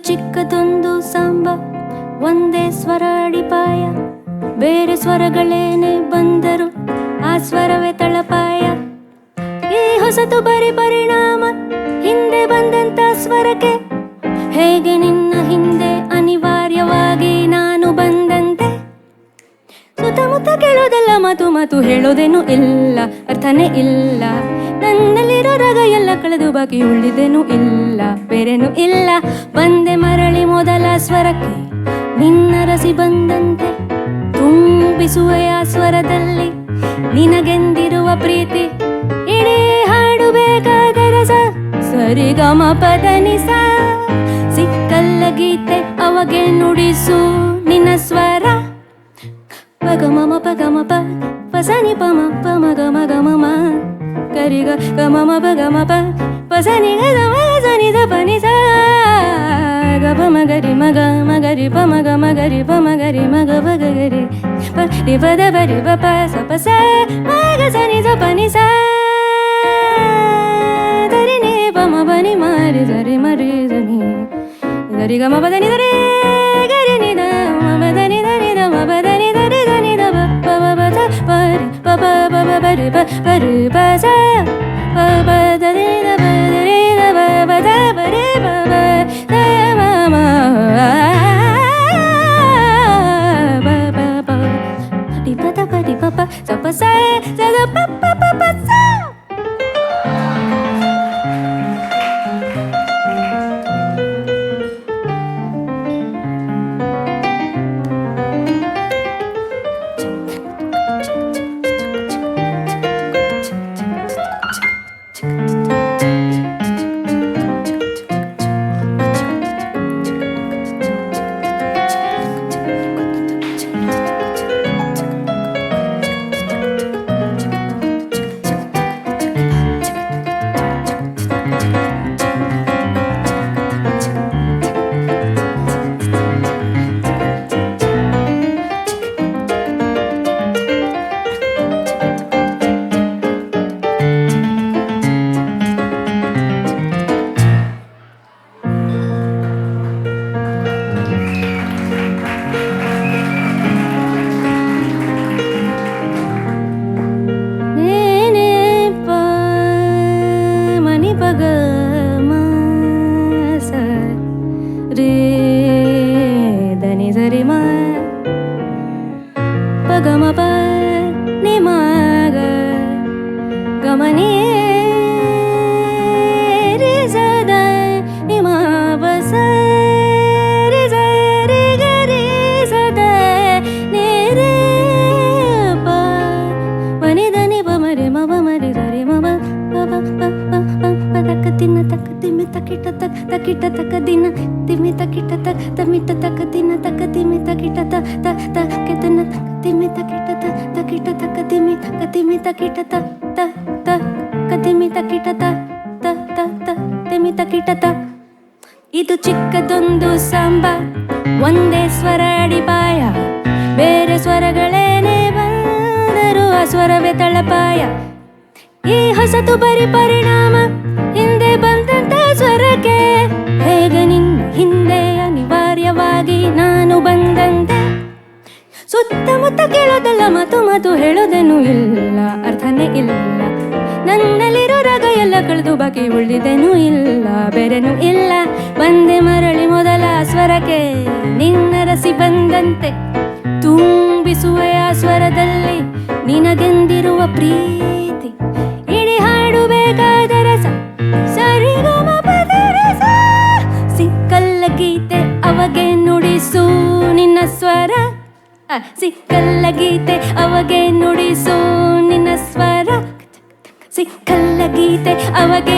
ಚಿಕ್ಕದೊಂದು ಸಾಂಬ, ಒಂದೇ ಸ್ವರ ಅಡಿಪಾಯ, ಬೇರೆ ಸ್ವರಗಳೇನೆ ಬಂದರು ಆ ಸ್ವರವೇ ತಳಪಾಯ. ಈ ಹೊಸತು ಬರಿ ಪರಿಣಾಮ ಹಿಂದೆ ಬಂದಂತ ಸ್ವರಕ್ಕೆ, ಹೇಗೆ ನಿನ್ನ ಹಿಂದೆ ಅನಿವಾರ್ಯವಾಗಿ ನಾನು ಬಂದಂತೆ. ಸುತ್ತಮುತ್ತ ಕೇಳೋದೆಲ್ಲ ಮಾತು ಮಾತು, ಹೇಳೋದೇನು ಇಲ್ಲ, ಅರ್ಥನೇ ಇಲ್ಲ. ನನ್ನಲ್ಲಿರೋ ರಾಗ ಎಲ್ಲ ಕಳೆದು ಬಾಕಿ ಉಳಿದೇನು ಇಲ್ಲ, ಬೇರೇನು ಇಲ್ಲ. ಬಂದೆ ಮರಳಿ ಮೊದಲ ಸ್ವರಕ್ಕೆ, ನಿನ್ನ ರಸಿ ಬಂದಂತೆ. ತುಂಬಿಸುವೆಯ ಸ್ವರದಲ್ಲಿ ನಿನಗೆಂದಿರುವ ಪ್ರೀತಿ. ಇಡೀ ಹಾಡು ಬೇಕಾದ ರಸ, ಸರಿಗಮ ಪದನಿಸ. ಸಿಕ್ಕಲ್ಲ ಗೀತೆ ಅವಾಗೆ ನುಡಿಸು ನಿನ್ನ ಸ್ವರ. ಪಗಮಮ ಪಗಮಪ ಪಸನಿ ಪಮ ಪಮಗ ಮಗ ಮಮ ಕರಿಗ ಗಮಮ ಪಗಮಪ ಪಸನಿ ಗಮ ಸನಿ ದ ಪನಿ ಸ ಗಪ ಮಗರಿ ಮಗ ಮಗರಿ ಪಮಗ ಮಗರಿ ಪಮಗರಿ ಮಗ ಬಗರಿ ಪರಿ ಪದ ಬರಿ ಪಪ ಸಪ ಸ ಮಗ ಸನಿ ದ ಪನಿ ಸ ಧರಿ ನಿ ಪಮ ಬನಿ ಮಾರಿ ಧರಿ ಮರಿ ಧನಿ ಧರಿ ಗಮ ಪದನಿ ಧರಿ ಗರಿ ನಿ ದ ಮ ಧನಿ ಧನಿ ದ ಮ ಧನಿ ಧರಿ ಧನಿ ದ ಪ ಪ ಪ ಧ ಪರಿ ಪ ಪ ಪ ಪ ಪರಿ ಪ ಪರಿ ಪ ಸ ಪ ಪ ಧರಿ ದ ಪ ಧರಿ ದ ಪ ಪ ಧ ಪರಿ ಪ ಪ ಧ ಮ ಮ ಪ ಪ ಪ ಡಿ ಪ ಧ ಪರಿ ಪ ಪ ಸ ಪ ಸ ಸ ದ ಪ ಪ ಪ ಪ ಸ. ಇದು ಚಿಕ್ಕದೊಂದು ಸಾಂಬ, ಒಂದೇ ಸ್ವರ ಅಡಿಪಾಯ, ಬೇರೆ ಸ್ವರಗಳೇನೆ ಬಂದರು ಆ ಸ್ವರವೇ ತಳಪಾಯ. ಈ ಹೊಸತು ಬರಿ ಪರಿಣಾಮ ಹಿಂದೆ ಬಂದಂತ ಸ್ವರಕ್ಕೆ, ಹೇಗೆ ನಿನ್ನ ಹಿಂದೆ ಅನಿವಾರ್ಯವಾಗಿ ನಾನು ಬಂದಂತೆ. ಸುತ್ತಮುತ್ತ ಕೇಳೋದೆಲ್ಲ ಮಾತು ಮಾತು, ಹೇಳೋದೇನು ಇಲ್ಲ, ಅರ್ಥನೇ ಇಲ್ಲ. ನನ್ನಲ್ಲಿರೋ ರಾಗ ಎಲ್ಲ ಕಳೆದು ಬಾಕಿ ಉಳಿದೇನು ಇಲ್ಲ, ಬೇರೆನೂ ಇಲ್ಲ. ಬಂದೆ ಮರಳಿ ಮೊದಲ ಸ್ವರಕ್ಕೆ, ನಿನ್ನ ರಸಿ ಬಂದಂತೆ. ತುಂಬಿಸುವೆಯ ಸ್ವರದಲ್ಲಿ ನಿನಗೆಂದಿರುವ ಪ್ರೀತಿ. ಇಡೀ ಹಾಡು ಬೇಕಾದ ರಸ, ಸರಿಗಮ ಪದ ರಸ. ಸಿಕ್ಕಲ್ಲ ಗೀತೆ ಅವಾಗೆ ನುಡಿಸು ನಿನ್ನ ಸ್ವರ. ಸಿಕ್ಕಲ್ಲ ಗೀತೆ ಅವಾಗೆ ನುಡಿಸು ನಿನ್ನ ಸ್ವರ. ಸಿಕ್ಕಲ್ಲ ಗೀತೆ ಅವಾಗೆ